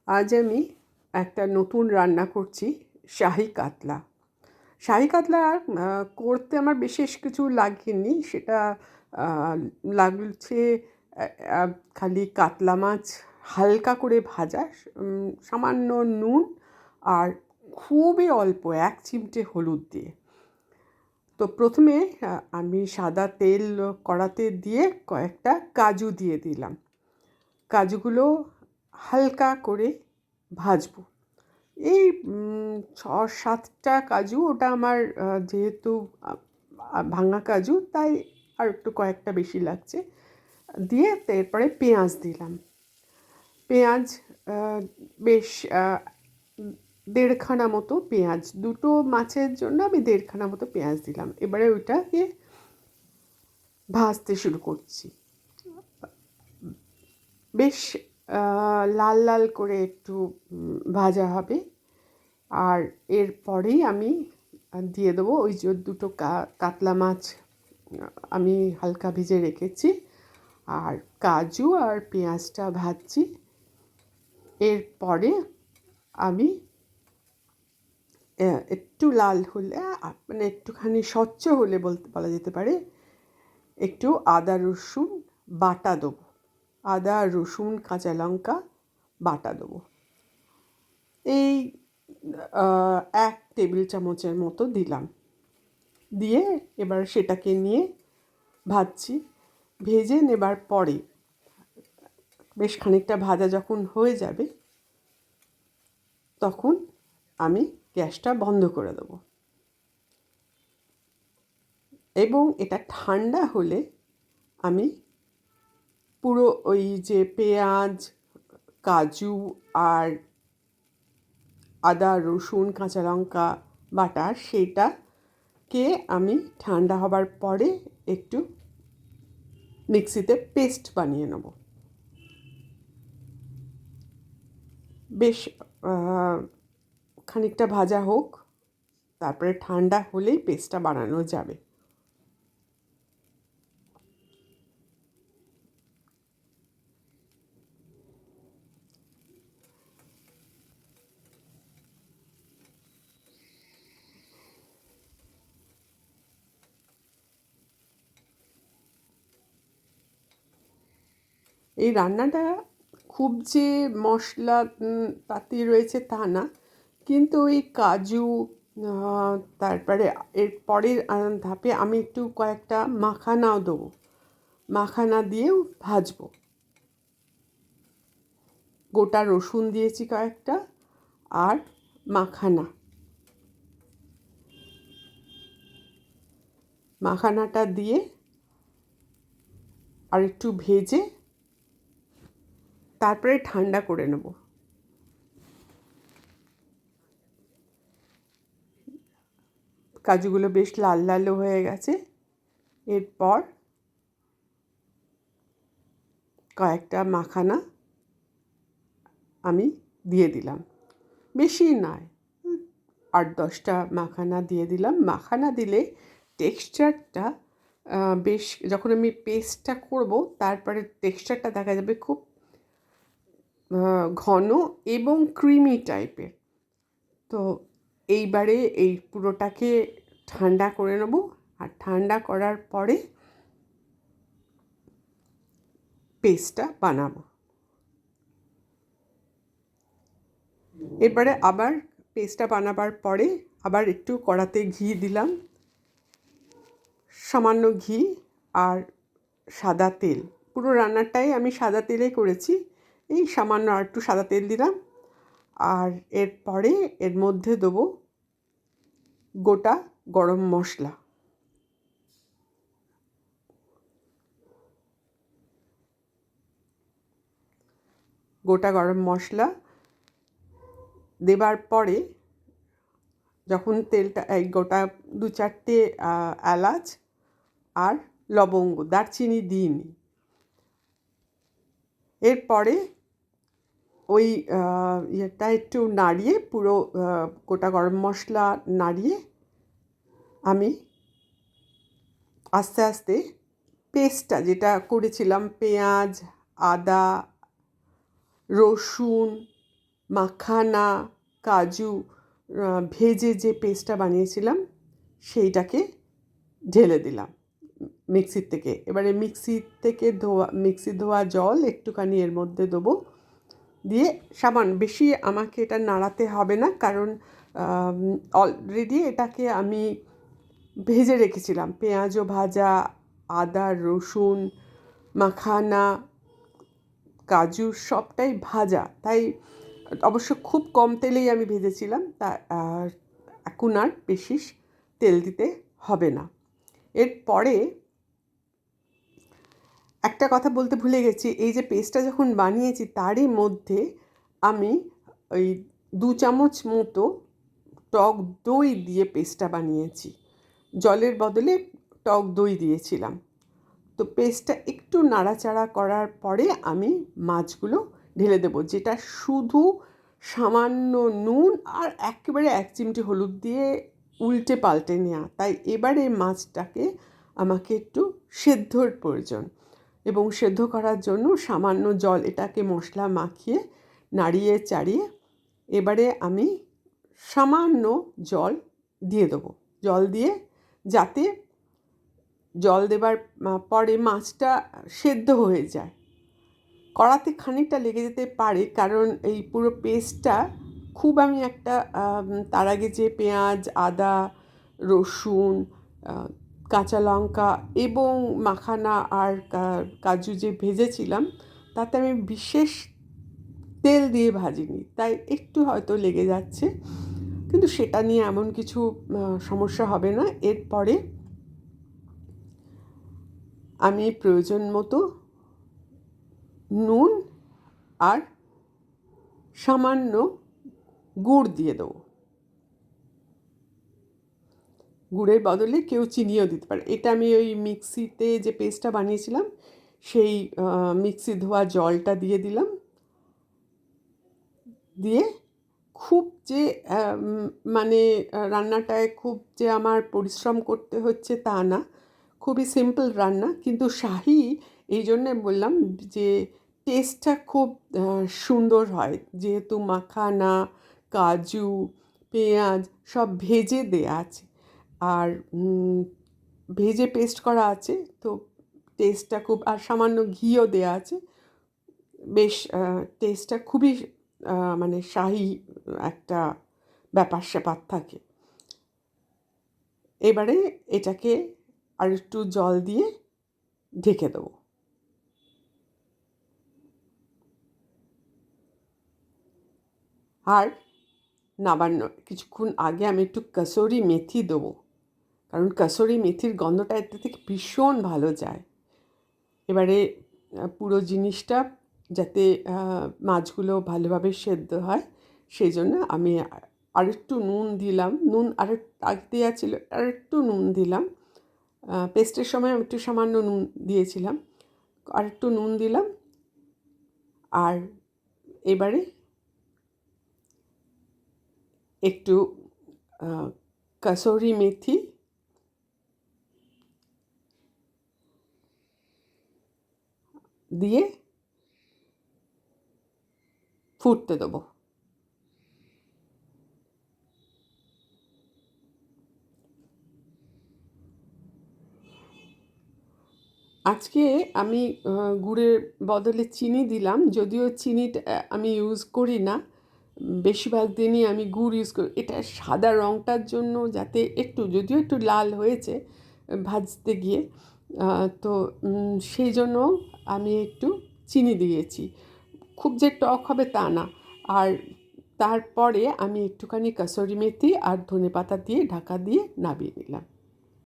আজ আমি একটা নতুন রান্না করছি, শাহী কাতলা। শাহী কাতলা করতে আমার বিশেষ কিছু লাগেনি। সেটা লাগছে খালি কাতলা মাছ হালকা করে ভাজা, সামান্য নুন আর খুবই অল্প 1 চিমটে হলুদ দিয়ে। তো প্রথমে আমি সাদা তেল কড়াতে দিয়ে কয়েকটা কাজু দিয়ে দিলাম। কাজুগুলো হালকা করে ভাজবো। এই 6-7টা কাজু, ওটা আমার যেহেতু ভাঙা কাজু, তাই আর একটু কয়েকটা বেশি লাগছে। দিয়ে এরপরে পেঁয়াজ দিলাম। পেঁয়াজ বেশ 1.5খানা মতো পেঁয়াজ, 2টো মাছের জন্য আমি 1.5খানা মতো পেঁয়াজ দিলাম। এবারে ওইটাকে ভাজতে শুরু করছি। বেশ লাল লাল করে একটু ভাজা হবে। আর এরপরেই আমি দিয়ে দেবো ওই যে 2টো কাতলা মাছ আমি হালকা ভেজে রেখেছি, আর কাজু আর পেঁয়াজটা ভাজছি। এরপরে আমি একটু লাল হলে, মানে একটুখানি স্বচ্ছ হলে বলা যেতে পারে, একটু আদা রসুন বাটা দেবো। আদা রসুন কাঁচা লঙ্কা বাটা দেবো। এই 1 টেবিল চামচের মতো দিলাম। দিয়ে এবার সেটাকে নিয়ে ভাজছি। ভেজে নেবার পরে বেশ খানিকটা ভাজা যখন হয়ে যাবে, তখন আমি গ্যাসটা বন্ধ করে দেবো। এবং এটা ঠান্ডা হলে আমি পুরো ওই যে পেঁয়াজ, কাজু আর আদা রসুন কাঁচা লঙ্কা বাটা, সেটাকে আমি ঠান্ডা হবার পরে একটু মিক্সিতে পেস্ট বানিয়ে নেব। বেশ খানিকটা ভাজা হোক, তারপরে ঠান্ডা হলেই পেস্টটা বানানো যাবে। এই রান্নাটা খুব যে মশলা পাতি রয়েছে তা না, কিন্তু ওই কাজু, তারপরে এর পরের ধাপে আমি একটু কয়েকটা মাখানাও দেবো। মাখানা দিয়েও ভাজবো। গোটা রসুন দিয়েছি কয়েকটা, আর মাখানাটা দিয়ে আর একটু ভেজে তারপরে ঠান্ডা করে নেব। কাজুগুলো বেশ লাল লালও হয়ে গেছে। এরপর কয়েকটা মাখানা আমি দিয়ে দিলাম, বেশি নয়, 8-10টা মাখানা দিয়ে দিলাম। মাখানা দিলে টেক্সচারটা বেশ, যখন আমি পেস্টটা করব তারপরে টেক্সচারটা দেখা যাবে খুব ঘন এবং ক্রিমি টাইপের। তো এইবারে এই পুরোটাকে ঠান্ডা করে নেব। আর ঠান্ডা করার পরে পেস্টটা বানাবো। এরপরে আবার পেস্টটা বানাবার পরে আবার একটু কড়াতে ঘি দিলাম, সামান্য ঘি আর সাদা তেল। পুরো রান্নাটাই আমি সাদা তেলে করেছি। এই সামান্য আর একটু সাদা তেল দিলাম। আর এরপরে এর মধ্যে দেবো গোটা গরম মশলা। গোটা গরম মশলা দেবার পরে যখন তেলটা, এই গোটা 2-4টে এলাচ আর লবঙ্গ, দারচিনি দিইনি। এরপরে ওই ইয়েটা একটু নাড়িয়ে, পুরো গোটা গরম মশলা নাড়িয়ে আমি আস্তে আস্তে পেস্টটা যেটা করেছিলাম, পেঁয়াজ, আদা রসুন মাখানা, কাজু ভেজে যে পেস্টটা বানিয়েছিলাম সেইটাকে ঢেলে দিলাম মিক্সির থেকে। এবারে মিক্সি ধোয়া জল একটুখানি এর মধ্যে দেবো, দিয়ে বেশি আমাকে এটা নাড়াতে হবে না, কারণ অলরেডি এটাকে আমি ভেজে রেখেছিলাম। পেঁয়াজও ভাজা, আদা রসুন মাখানা কাজু সবটাই ভাজা, তাই অবশ্য খুব কম তেলেই আমি ভেজেছিলাম। তা এখন আর বেশি তেল দিতে হবে না। এরপরে একটা কথা বলতে ভুলে গেছি, এই যে পেস্টটা যখন বানিয়েছি তারই মধ্যে আমি ওই 2 চামচ মতো টক দই দিয়ে পেস্টটা বানিয়েছি। জলের বদলে টক দই দিয়েছিলাম। তো পেস্টটা একটু নাড়াচাড়া করার পরে আমি মাছগুলো ঢেলে দেবো, যেটা শুধু সামান্য নুন আর একেবারে 1 চিমটি হলুদ দিয়ে উল্টে পাল্টে নেওয়া। তাই এবারে মাছটাকে আমাকে একটু সেদ্ধর প্রয়োজন, এবং সেদ্ধ করার জন্য সামান্য জল, এটাকে মশলা মাখিয়ে নাড়িয়ে চাড়িয়ে এবারে আমি সামান্য জল দিয়ে দেবো। জল দিয়ে যাতে জল দেবার পরে মাছটা সেদ্ধ হয়ে যায়। কড়াতে খানিকটা লেগে যেতে পারে, কারণ এই পুরো পেস্টটা খুব আমি তার আগে যে পেঁয়াজ আদা রসুন কাঁচা লঙ্কা এবং মাখানা আর কাজু যে ভেজেছিলাম তাতে আমি বিশেষ তেল দিয়ে ভাজিনি, তাই একটু হয়তো লেগে যাচ্ছে, কিন্তু সেটা নিয়ে এমন কিছু সমস্যা হবে না। এরপরে আমি প্রয়োজন মতো নুন আর সামান্য গুড় দিয়ে দেবো। গুড়ের বদলে কেউ চিনিও দিতে পারে। এটা আমি ওই মিক্সিতে যে পেস্টটা বানিয়েছিলাম সেই মিক্সি ধোয়া জলটা দিয়ে দিলাম। দিয়ে খুব যে রান্নাটায় খুব যে আমার পরিশ্রম করতে হচ্ছে তা না, খুবই সিম্পল রান্না, কিন্তু শাহি এই জন্যে বললাম যে টেস্টটা খুব সুন্দর হয়, যেহেতু মাখানা কাজু পেঁয়াজ সব ভেজে দেয়া আছে আর ভেজে পেস্ট করা আছে, তো টেস্টটা খুব, আর সামান্য ঘিও দেয়া আছে, বেশ টেস্টটা খুবই শাহি একটা ব্যাপার স্যাপার থাকে। এবারে এটাকে আর একটু জল দিয়ে ঢেকে দেবো। আর নামানোর কিছুক্ষণ আগে আমি একটু কসুরি মেথি দেবো, কারণ কসুরি মেথির গন্ধটা এতে থেকে ভীষণ ভালো যায়। এবারে পুরো জিনিসটা যাতে মাছগুলো ভালোভাবে সেদ্ধ হয় সেই জন্য আমি আরেকটু নুন দিলাম। নুন আগে দেওয়া ছিল, আরেকটু নুন দিলাম। পেস্টের সময় আমি একটু সামান্য নুন দিয়েছিলাম, আরেকটু নুন দিলাম। আর এবারে একটু কসুরি মেথি দিয়ে ফুটতে দেবো। আজকে আমি গুড়ের বদলে চিনি দিলাম, যদিও চিনিটা আমি ইউজ করি না, বেশিরভাগ দিনই আমি গুড় ইউজ করি। এটা সাদা রঙটার জন্য, যাতে যদিও একটু লাল হয়েছে ভাজতে গিয়ে, তো সেই জন্য আমি একটু চিনি দিয়েছি। খুব যে টক হবে তা না। আর তারপরে আমি একটুখানি কসুরি মেথি আর ধনেপাতা দিয়ে ঢাকা দিয়ে নামিয়ে নিলাম।